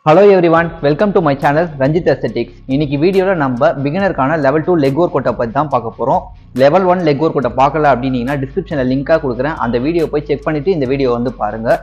Hello everyone, welcome to my channel Ranjit Aesthetics. இன்னைக்கு வீடியோல நம்ம பிகினருக்கான லெவல் 2 லெக் ஒர்க் அவுட் பத்தி தான் பார்க்க போறோம். லெவல் 1 லெக் ஒர்க் அவுட் பார்க்கல அப்படினீங்கன்னா டிஸ்கிரிப்ஷன்ல லிங்கா கொடுக்குறேன். அந்த வீடியோ போய் செக் பண்ணிட்டு இந்த வீடியோ வந்து பாருங்க.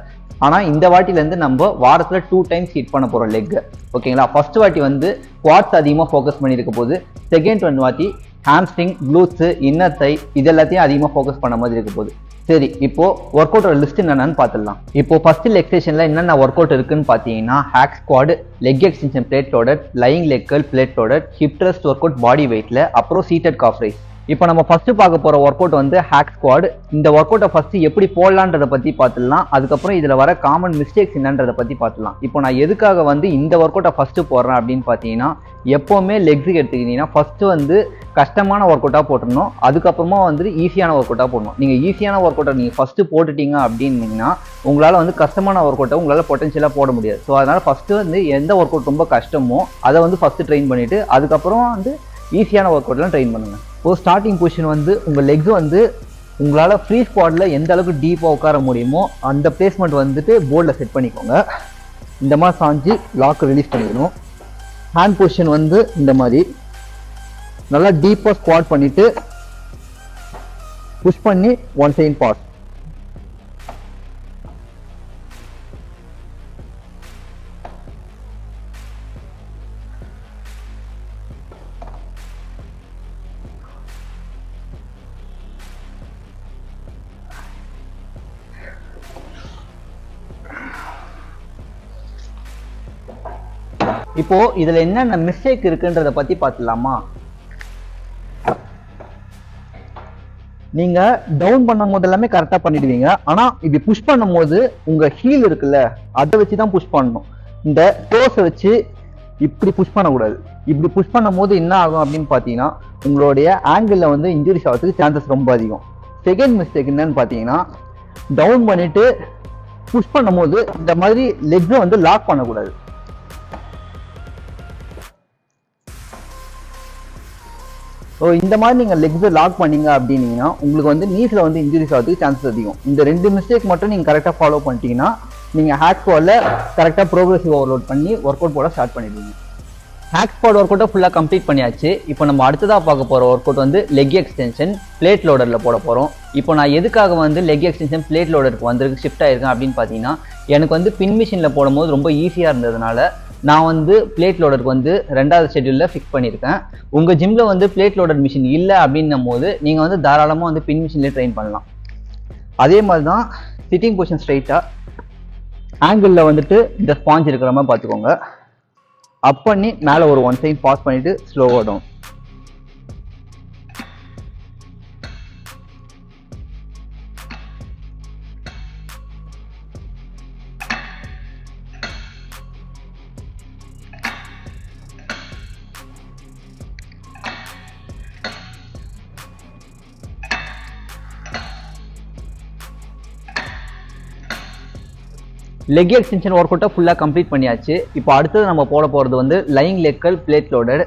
ஆனா இந்த வாட்டில இருந்து நம்ம வாரத்துல 2 டைம்ஸ் ஹிட் பண்ண போறோம் லெக். ஓகேங்களா? ஃபர்ஸ்ட் வாட்டி வந்து குவாட்ஸ் அதிகமா ஃபோக்கஸ் பண்ணி இருக்க போது, செகண்ட் ஒன் வாட்டி ஹாம்ஸ்ட்ரிங், க்ளூட்ஸ், இன்னர் தை இதெல்லாத்தையும் அதிகமா ஃபோக்கஸ் பண்ண மாதிரி இருக்க போகுது. சரி, இப்போ ஒர்க் அவுட்டோட லிஸ்ட் என்னன்னு பார்த்துடலாம். இப்போ ஃபர்ஸ்ட் லெக் செஷன்ல என்னென்ன ஒர்க் அவுட் இருக்குன்னு பார்த்தீங்கன்னா hack squat, leg extension plate loaded, lying leg curl plate loaded, hip thrust workout body வெயிட்ல, அப்புறம் சீட்டட் காஃப் ரைஸ். இப்போ நம்ம ஃபர்ஸ்ட் பார்க்க போற ஒர்க் அவுட் வந்து ஹேக் ஸ்குவாட். இந்த ஒர்க் அவுட்டை ஃபர்ஸ்ட் எப்படி போடலான்றதை பத்தி பார்த்துடலாம். அதுக்கப்புறம் இதுல வர காமன் மிஸ்டேக்ஸ் என்னன்றதை பத்தி பார்த்துடலாம். இப்போ நான் எதுக்காக வந்து இந்த ஒர்க் அவுட்டை ஃபர்ஸ்ட் போடுறேன் அப்படின்னு பார்த்தீங்கன்னா, எப்பவுமே லெக்ஸுக்கு எடுத்துக்கிட்டீங்கன்னா ஃபர்ஸ்ட் வந்து கஷ்டமான ஒர்க் அவுட்டாக போட்டுடணும், அதுக்கப்புறமா வந்து ஈஸியான ஒர்க் அவுட்டாக போடணும். நீங்கள் ஈஸியான ஒர்க் அவுட்டை நீங்கள் ஃபஸ்ட்டு போட்டுட்டீங்க அப்படின்னீங்கன்னா உங்களால் வந்து கஷ்டமான ஒர்க் அவுட்டை உங்களால் பொட்டன்ஷியலாக போட முடியாது. ஸோ அதனால் ஃபஸ்ட்டு வந்து எந்த ஒர்க் அவுட் ரொம்ப கஷ்டமோ அதை வந்து ஃபஸ்ட்டு ட்ரெயின் பண்ணிவிட்டு அதுக்கப்புறம் வந்து ஈஸியான ஒர்க் அவுட்லாம் ட்ரெயின் பண்ணுங்கள். ஒரு ஸ்டார்டிங் பொசிஷன் வந்து உங்கள் லெக்ஸ் வந்து உங்களால் ஃப்ரீ ஸ்குவாட்டில் எந்த அளவுக்கு டீப்பாக உட்கார முடியுமோ அந்த பிளேஸ்மெண்ட் வந்துட்டு போர்டில் செட் பண்ணிக்கோங்க. இந்த மாதிரி சாஞ்சு லாக் ரிலீஸ் பண்ணிக்கணும். ஹேண்ட் பொசிஷன் வந்து இந்த மாதிரி நல்லா டீப்பா ஸ்குவாட் பண்ணிட்டு புஷ் பண்ணி ஒன் சைட் பாஸ். இப்போ இதுல என்னென்ன மிஸ்டேக் இருக்குன்றத பத்தி பார்த்துலாமா? நீங்க டவுன் பண்ணும் போது எல்லாமே கரெக்டா பண்ணிடுவீங்க. ஆனா இப்படி புஷ் பண்ணும் போது உங்க ஹீல் இருக்குல்ல அதை வச்சுதான் புஷ் பண்ணணும். இந்த டோஸை வச்சு இப்படி புஷ் பண்ணக்கூடாது. இப்படி புஷ் பண்ணும் போது என்ன ஆகும் அப்படின்னு பாத்தீங்கன்னா உங்களுடைய ஆங்கிள் வந்து இன்ஜுரிஸ் ஆகிறதுக்கு சான்சஸ் ரொம்ப அதிகம். செகண்ட் மிஸ்டேக் என்னன்னு பாத்தீங்கன்னா, டவுன் பண்ணிட்டு புஷ் பண்ணும் போது இந்த மாதிரி லெக்ஸை வந்து லாக் பண்ணக்கூடாது. ஸோ இந்த மாதிரி நீங்கள் லெக்ஸை லாக் பண்ணீங்க அப்படின்னீங்கன்னா உங்களுக்கு வந்து நீஸில் வந்து இன்ஜுரிஸ் ஆகிறதுக்கு சான்சஸ் அதிகம். இந்த 2 மிஸ்டேக் மட்டும் நீங்கள் கரெக்டாக ஃபாலோ பண்ணிட்டீங்கன்னா நீங்கள் ஹேக் ஸ்குவாட்ல கரெக்டாக ப்ரோக்ரெசிவ் ஓவர்லோட் பண்ணி ஒர்க் அவுட் போட ஸ்டார்ட் பண்ணிடுவீங்க. ஹேக் ஸ்குவாட் ஒர்க் அவுட்டை ஃபுல்லாக கம்ப்ளீட் பண்ணியாச்சு. இப்போ நம்ம அடுத்ததாக பார்க்க போகிற ஒர்க் அவுட் வந்து லெக் எக்ஸ்டென்ஷன் பிளேட் லோடரில் போட போகிறோம். இப்போ நான் எதுக்காக வந்து லெக் எக்ஸ்டென்ஷன் பிளேட் லோடருக்கு வந்து ஷிஃப்ட் ஆயிருக்கேன் அப்படின்னு பார்த்தீங்கன்னா, எனக்கு வந்து பின் மிஷினில் போடும்போது ரொம்ப ஈஸியாக இருந்ததுனால நான் வந்து பிளேட் லோடருக்கு வந்து 2வது ஷெட்யூலில் ஃபிக்ஸ் பண்ணியிருக்கேன். உங்கள் ஜிம்மில் வந்து பிளேட் லோடர் மிஷின் இல்லை அப்படின்னும் போது நீங்கள் வந்து தாராளமாக வந்து பின் மிஷின்லேயே ட்ரெயின் பண்ணலாம். அதே மாதிரி தான் சிட்டிங் பொசிஷன் ஸ்ட்ரைட்டாக ஆங்கிளில் வந்துட்டு இந்த ஸ்பாஞ்ச் இருக்கிற மாதிரி பார்த்துக்கோங்க. அப் பண்ணி மேலே ஒரு ஒன் சைட் பாஸ் பண்ணிவிட்டு ஸ்லோவாக டவுன். லெக் எக்ஸ்டென்ஷன் ஒர்க் அவுட்டை ஃபுல்லாக கம்ப்ளீட் பண்ணியாச்சு. இப்போ அடுத்தது நம்ம போட போகிறது வந்து lying leg curl plate loaded.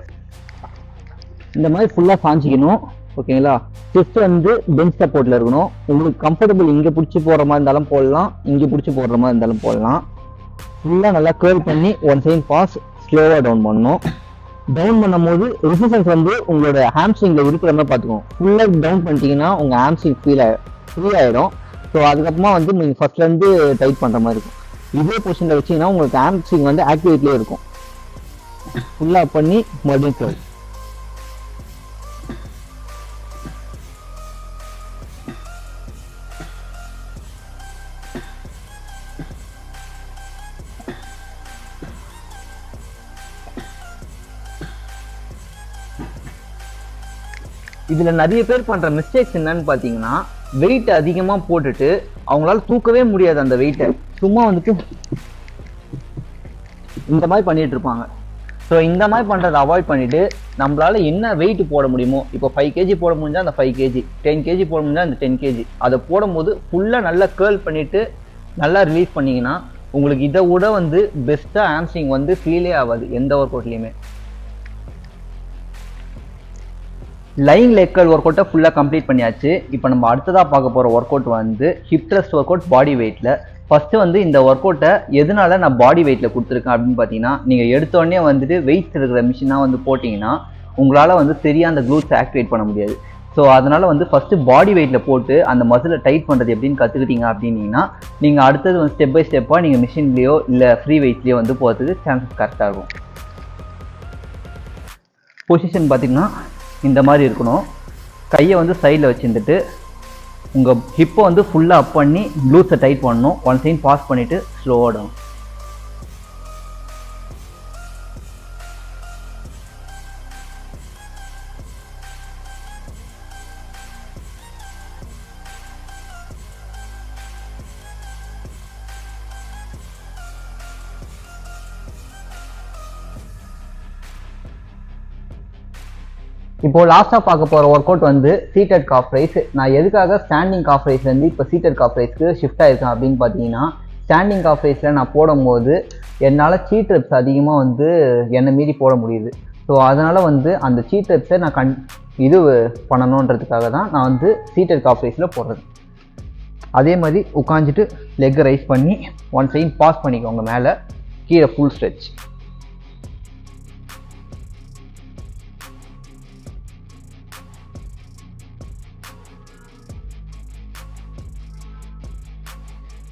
இந்த மாதிரி ஃபுல்லாக சாஞ்சிக்கணும். ஓகேங்களா? செஸ்ட் வந்து பெஞ்ச் சப்போர்ட்டில் இருக்கணும். உங்களுக்கு கம்ஃபர்டபுள் இங்கே பிடிச்சி போடுற மாதிரி இருந்தாலும் போடலாம், இங்கே பிடிச்சி போடுற மாதிரி இருந்தாலும் போடலாம். ஃபுல்லாக நல்லா கர்ல் பண்ணி ஒன் சைட் பாஸ் ஸ்லோவாக டவுன் பண்ணணும். டவுன் பண்ணும் போது ரெசிஸ்டன்ஸ் வந்து உங்களோட ஹாம்ஸ்ட்ரிங்கில் இருக்கிற மாதிரி பார்த்துக்கணும். ஃபுல்லாக டவுன் பண்ணிட்டீங்கன்னா உங்கள் ஹாம்ஸ்ட்ரிங் ஃப்ரீ ஆகிடும். ஸோ அதுக்கப்புறமா வந்து நீங்கள் ஃபர்ஸ்ட்லேருந்து டைட் பண்ணுற மாதிரி இருக்கும். இதே பொசிஷனில் வச்சிங்கன்னா உங்களுக்கு ஹாம்ஸ்ட்ரிங் வந்து ஆக்டிவேட்லேயே இருக்கும். ஃபுல்லாக பண்ணி மறுபடியும் க்ளோஸ். இதில் நிறைய பேர் பண்ணுற மிஸ்டேக்ஸ் என்னன்னு பார்த்தீங்கன்னா, வெயிட் அதிகமாக போட்டுட்டு அவங்களால தூக்கவே முடியாது. அந்த வெயிட்டை சும்மா வந்துட்டு இந்த மாதிரி பண்ணிட்டு இருப்பாங்க. ஸோ இந்த மாதிரி பண்ணுறதை அவாய்ட் பண்ணிட்டு நம்மளால என்ன வெயிட் போட முடியுமோ, இப்போ 5 kg போட முடிஞ்சா அந்த 5 kg, 10 kg போட முடிஞ்சா அந்த 10 kg அதை போடும்போது ஃபுல்லாக நல்லா கேர்ல் பண்ணிட்டு நல்லா ரிலீஸ் பண்ணிங்கன்னா உங்களுக்கு இதை விட வந்து பெஸ்ட்டாக ஹாம்ஸ்ட்ரிங் வந்து ஃபீலே ஆகாது எந்த ஒர்க் அவுட்லையுமே. லைங் லெக் கர்ல் ஒர்க் அவுட்டை ஃபுல்லாக கம்ப்ளீட் பண்ணியாச்சு. இப்போ நம்ம அடுத்ததாக பார்க்க போகிற ஒர்க் அவுட் வந்து hip thrust workout body வெயிட்டில். ஃபஸ்ட்டு வந்து இந்த ஒர்க் அவுட்டை எதனால நான் பாடி வெயிட்டில் கொடுத்துருக்கேன் அப்படின்னு பார்த்தீங்கன்னா, நீங்கள் எடுத்தோடனே வந்துட்டு வெயிட்ஸ் இருக்கிற மிஷினாக வந்து போட்டிங்கன்னா உங்களால் வந்து சரியாக அந்த க்ளூட்ஸை ஆக்டிவேட் பண்ண முடியாது. ஸோ அதனால் வந்து ஃபஸ்ட்டு பாடி வெயிட்டில் போட்டு அந்த மசிலை டைட் பண்ணுறது எப்படின்னு கற்றுக்கிட்டீங்க அப்படின்னீங்கன்னா நீங்கள் அடுத்தது வந்து ஸ்டெப் பை ஸ்டெப்பாக நீங்கள் மிஷின்லேயோ இல்லை ஃப்ரீ வெயிட்லேயோ வந்து போகிறதுக்கு சான்சஸ் கரெக்டாக இருக்கும். பொசிஷன் பார்த்திங்கன்னா இந்த மாதிரி இருக்கணும். கையை வந்து சைடில் வச்சுருந்துட்டு உங்கள் ஹிப்பை வந்து ஃபுல்லாக அப் பண்ணி க்ளூஸை டைட் பண்ணணும். ஒன் சைட் பாஸ் பண்ணிவிட்டு ஸ்லோவாக டவுன். இப்போ லாஸ்ட்டாக பார்க்க போகிற ஒர்க் அவுட் வந்து சீட்டட் காஃப் ரைஸ். நான் எதுக்காக ஸ்டாண்டிங் காஃப் ரைஸ்லேருந்து இப்போ சீட்டட் காஃப் ரைஸ்க்கு ஷிஃப்ட் ஆயிருக்கேன் அப்படின்னு பார்த்தீங்கன்னா, ஸ்டாண்டிங் காஃப் ரைஸில் நான் போடும்போது என்னால் சீட் ரெப்ஸ் அதிகமாக வந்து என்னை மீறி போட முடியுது. ஸோ அதனால் வந்து அந்த சீட் ரெப்ஸை நான் இது பண்ணணுன்றதுக்காக தான் நான் வந்து சீட்டட் காஃப் ரைஸில் போடுறது. அதே மாதிரி உட்காந்துட்டு லெக்கை ரைஸ் பண்ணி ஒன் சைட் பாஸ் பண்ணிக்கோங்க, மேலே கீழே ஃபுல் ஸ்ட்ரெச்.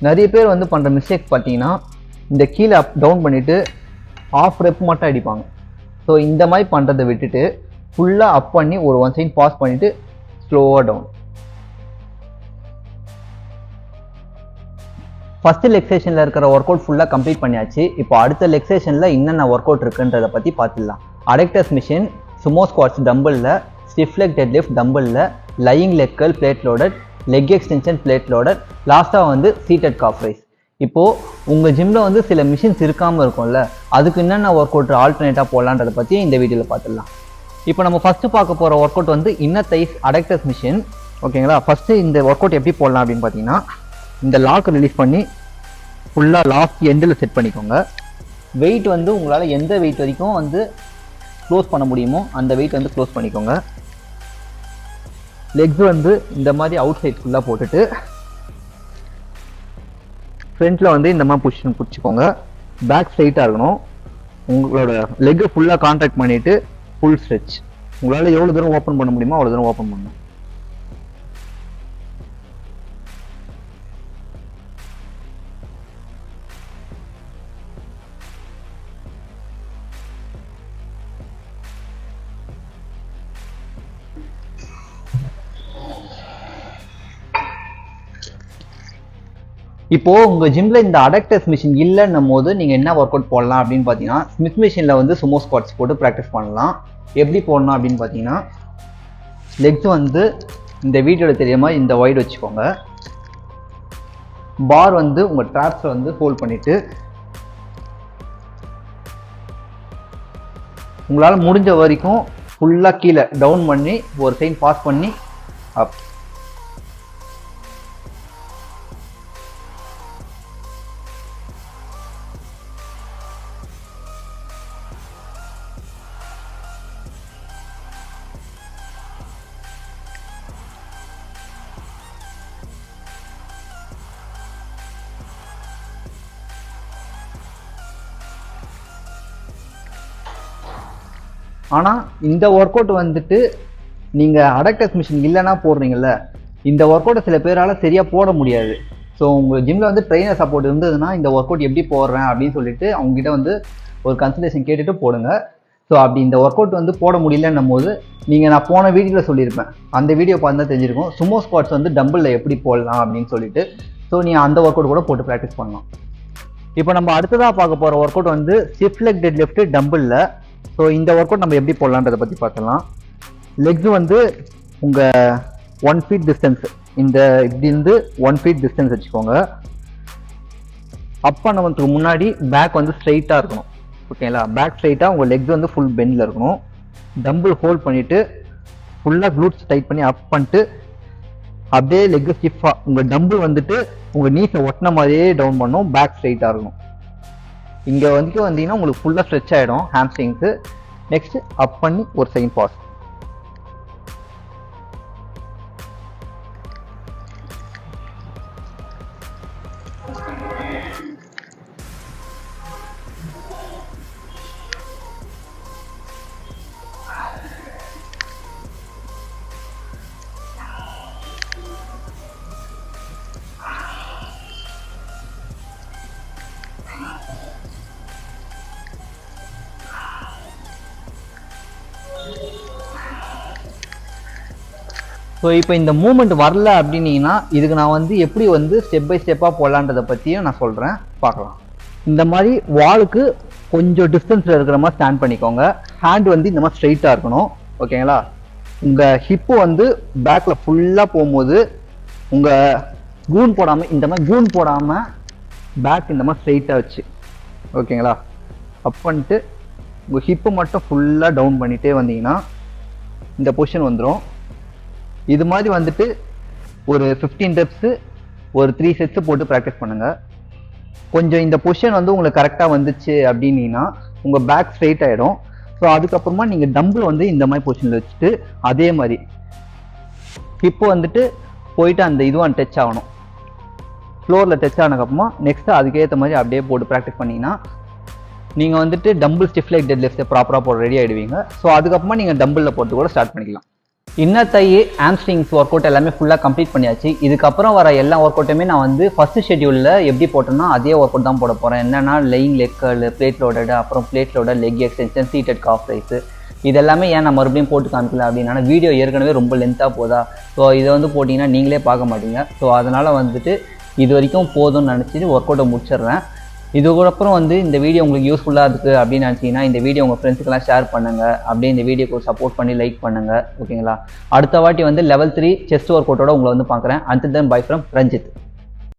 நிறைய பேர் வந்து பண்ணுற மிஸ்டேக் பார்த்தீங்கன்னா, இந்த கீழே அப் டவுன் பண்ணிவிட்டு ஆஃப் ரெப் மட்டும் அடிப்பாங்க. ஸோ இந்த மாதிரி பண்ணுறதை விட்டுட்டு ஃபுல்லாக அப் பண்ணி ஒரு ஒன் சைட் பாஸ் பண்ணிவிட்டு ஸ்லோவாக டவுன். ஃபஸ்ட்டு லெக் செஷனில் இருக்கிற ஒர்க் அவுட் ஃபுல்லாக கம்ப்ளீட் பண்ணியாச்சு. இப்போ அடுத்த லெக் செஷனில் என்னென்ன ஒர்க் அவுட் இருக்குன்றதை பற்றி பார்த்துடலாம். அடெக்டர்ஸ் மிஷின், சுமோ ஸ்குவாட்ஸ் டம்பிளில், ஸ்டிஃப் லெக் டெட் லிஃப்ட் டம்பிளில், lying leg curl plate loaded, leg extension plate loader, லாஸ்ட்டாக வந்து சீட்டட் காஃப் ரைஸ். இப்போது உங்கள் ஜிம்மில் வந்து சில மிஷின்ஸ் இருக்காமல் இருக்கும்ல, அதுக்கு என்னென்ன ஒர்க் அவுட் ஆல்டர்னேட்டாக போடலான்றதை பற்றி இந்த வீடியோவில் பார்த்துடலாம். இப்போ நம்ம ஃபஸ்ட்டு பார்க்க போகிற ஒர்க் அவுட் வந்து இன்னர் தைஸ் அடெக்டர்ஸ் மிஷின். ஓகேங்களா? ஃபஸ்ட்டு இந்த ஒர்க் அவுட் எப்படி போடலாம் அப்படின்னு பார்த்தீங்கன்னா, இந்த லாக் ரிலீஸ் பண்ணி ஃபுல்லாக லாஸ்ட் எண்டில் செட் பண்ணிக்கோங்க. வெயிட் வந்து உங்களால் எந்த வெயிட் வரைக்கும் வந்து க்ளோஸ் பண்ண முடியுமோ அந்த வெயிட் வந்து க்ளோஸ் பண்ணிக்கோங்க. லெக்ஸ் வந்து இந்த மாதிரி அவுட் சைட் ஃபுல்லாக போட்டுட்டு ஃப்ரண்ட்டில் வந்து இந்த மாதிரி பொசிஷன் பிடிச்சிக்கோங்க. பேக் ஸ்ட்ரைட்டாக இருக்கணும். உங்களோட லெக்கை ஃபுல்லாக கான்டாக்ட் பண்ணிவிட்டு ஃபுல் ஸ்ட்ரெச். உங்களால் எவ்வளோ தூரம் ஓப்பன் பண்ண முடியுமோ அவ்வளோ தூரம் ஓப்பன் பண்ணணும். இப்போது உங்கள் ஜிம்மில் இந்த அடெக்டர்ஸ் மிஷின் இல்லைன்னும் போது நீங்கள் என்ன ஒர்க் அவுட் போடலாம் அப்படின்னு பார்த்தீங்கன்னா, ஸ்மித் மிஷினில் வந்து சுமோ ஸ்குவாட்ஸ் போட்டு ப்ராக்டிஸ் பண்ணலாம். எப்படி போடணும் அப்படின்னு பார்த்தீங்கன்னா, லெக்ஸ் வந்து இந்த வீடியோவில் தெரியாம மாதிரி இந்த வைடு வச்சுக்கோங்க. பார் வந்து உங்கள் ட்ராப்ஸை வந்து ஹோல்ட் பண்ணிவிட்டு உங்களால் முடிஞ்ச வரைக்கும் ஃபுல்லாக கீழே டவுன் பண்ணி ஒரு சைட் பாஸ் பண்ணி அப். ஆனால் இந்த ஒர்க் அவுட் வந்துட்டு நீங்கள் அடெக்டர்ஸ் மிஷின் இல்லைன்னா போடுறீங்கல்ல, இந்த ஒர்க் அவுட்டை சில பேரால் சரியாக போட முடியாது. ஸோ உங்கள் ஜிம்மில் வந்து ட்ரெயினர் சப்போர்ட் இருந்ததுன்னா இந்த ஒர்க் அவுட் எப்படி போடுறேன் அப்படின்னு சொல்லிட்டு அவங்ககிட்ட வந்து ஒரு கன்சல்டேஷன் கேட்டுட்டு போடுங்க. ஸோ அப்படி இந்த ஒர்க் அவுட் வந்து போட முடியலன்னும் போது நீங்கள் நான் போன வீடியோவில் சொல்லியிருப்பேன், அந்த வீடியோ பார்த்து தான் தெரிஞ்சிருக்கும் சுமோ ஸ்குவாட்ஸ் வந்து டம்பிளில் எப்படி போடலாம் அப்படின்னு சொல்லிட்டு. ஸோ நீங்கள் அந்த ஒர்க் அவுட் கூட போட்டு ப்ராக்டிஸ் பண்ணலாம். இப்போ நம்ம அடுத்ததாக பார்க்க போகிற ஒர்க் அவுட் வந்து ஸ்டிஃப் லெக் டெட் லிஃப்ட் டம்பிளில். ஸோ இந்த ஒர்க் அவுட் நம்ம எப்படி போடலான்றதை பற்றி பார்க்கலாம். லெக்ஸ் வந்து உங்கள் 1 feet டிஸ்டன்ஸ், இந்த இப்படிருந்து 1 feet டிஸ்டன்ஸ் வச்சுக்கோங்க. அப் பண்ணதுக்கு முன்னாடி பேக் வந்து ஸ்ட்ரைட்டாக இருக்கணும். ஓகேங்களா? பேக் ஸ்ட்ரைட்டாக உங்கள் லெக்ஸ் வந்து ஃபுல் பெண்டில் இருக்கணும். டம்பிள் ஹோல்ட் பண்ணிவிட்டு ஃபுல்லாக க்ளூட்ஸ் டைட் பண்ணி அப் பண்ணிட்டு அப்படியே லெக் ஸ்டிஃபாக உங்கள் டம்பிள் வந்துட்டு உங்கள் நீஸை ஒட்டின மாதிரியே டவுன் பண்ணணும். பேக் ஸ்ட்ரைட்டாக இருக்கணும். இங்கே வந்து வந்தீங்கன்னா உங்களுக்கு ஃபுல்லாக ஸ்ட்ரெச் ஆகிடும் ஹாம்ஸ்ட்ரிங்ஸு. நெக்ஸ்ட் அப் பண்ணி ஒரு சைன் பாஸ். ஸோ இப்போ இந்த மூமெண்ட் வரல அப்படின்னீங்கன்னா இதுக்கு நான் வந்து எப்படி வந்து ஸ்டெப் பை ஸ்டெப்பாக போடலான்றதை பற்றியும் நான் சொல்கிறேன், பார்க்கலாம். இந்த மாதிரி வாலுக்கு கொஞ்சம் டிஸ்டன்ஸில் இருக்கிற மாதிரி ஸ்டாண்ட் பண்ணிக்கோங்க. ஹேண்ட் வந்து இந்த மாதிரி ஸ்ட்ரைட்டாக இருக்கணும், ஓகேங்களா? உங்கள் ஹிப்பு வந்து பேக்கில் ஃபுல்லாக போகும்போது உங்கள் கூன் போடாமல், இந்த மாதிரி கூன் போடாமல் பேக் இந்த மாதிரி ஸ்ட்ரைட்டாக வச்சு, ஓகேங்களா? அப் பண்ணிட்டு உங்கள் ஹிப்பு மட்டும் ஃபுல்லாக டவுன் பண்ணிகிட்டே வந்தீங்கன்னா இந்த பொசிஷன் வந்துடும். இது மாதிரி வந்துட்டு ஒரு 15 ரெப்ஸு ஒரு 3 செட்ஸு போட்டு ப்ராக்டிஸ் பண்ணுங்கள். கொஞ்சம் இந்த பொசிஷன் வந்து உங்களுக்கு கரெக்டாக வந்துச்சு அப்படின்னா உங்கள் பேக் ஸ்ட்ரைட் ஆகிடும். ஸோ அதுக்கப்புறமா நீங்கள் டம்பிள் வந்து இந்த மாதிரி பொசிஷனில் வச்சுட்டு அதே மாதிரி ஹிப்பு வந்துட்டு போயிட்டு அந்த இதுவான் டச் ஆகணும், ஃப்ளோரில் டச் ஆனதுக்கப்புறமா நெக்ஸ்ட்டு அதுக்கேற்ற மாதிரி அப்படியே போட்டு ப்ராக்டிஸ் பண்ணிங்கன்னா நீங்கள் வந்துட்டு டம்பிள் ஸ்டிஃப் லெக் டெட் லிஃப்ட்டை ப்ராப்பராக போட ரெடி ஆகிடுவீங்க. ஸோ அதுக்கப்புறமா நீங்கள் டம்பிளில் போட்டு கூட ஸ்டார்ட் பண்ணிக்கலாம். இன்னர் தை, ஆம்ஸ்ட்ரிங்ஸ் ஒர்க் அவுட் எல்லாமே ஃபுல்லாக கம்ப்ளீட் பண்ணியாச்சு. இதுக்கப்புறம் வர எல்லா ஒர்க் அவுட்டுமே நான் வந்து ஃபஸ்ட்டு ஷெட்யூலில் எப்படி போட்டேன்னா அதே ஒர்க் அவுட் தான் போட போகிறேன். என்னென்னா lying leg curl, plate loaded, அப்புறம் plate loaded leg extension, seated calf raise. இதெல்லாமே ஏன் நான் மறுபடியும் போட்டு காமிக்கல அப்படின்னா வீடியோ ஏற்கனவே ரொம்ப லென்த்தாக போதா. ஸோ இதை வந்து போட்டிங்கன்னா நீங்களே பார்க்க மாட்டீங்க. ஸோ அதனால் வந்துட்டு இது வரைக்கும் போதும்னு நினச்சிட்டு ஒர்க் அவுட்டை முடிச்சிடுறேன். இதுக்கப்புறம் வந்து இந்த வீடியோ உங்களுக்கு யூஸ்ஃபுல்லாக இருக்குது அப்படின்னு நினச்சிங்கன்னா இந்த வீடியோ உங்கள் ஃப்ரெண்ட்ஸுக்கெல்லாம் ஷேர் பண்ணுங்கள். அப்படியே இந்த வீடியோக்கு சப்போர்ட் பண்ணி லைக் பண்ணுங்கள், ஓகேங்களா? அடுத்த வாட்டி வந்து லெவல் 3 செஸ்ட் ஒர்க் அவுட்டோட உங்களை வந்து பார்க்குறேன். Until then bye from Ranjith.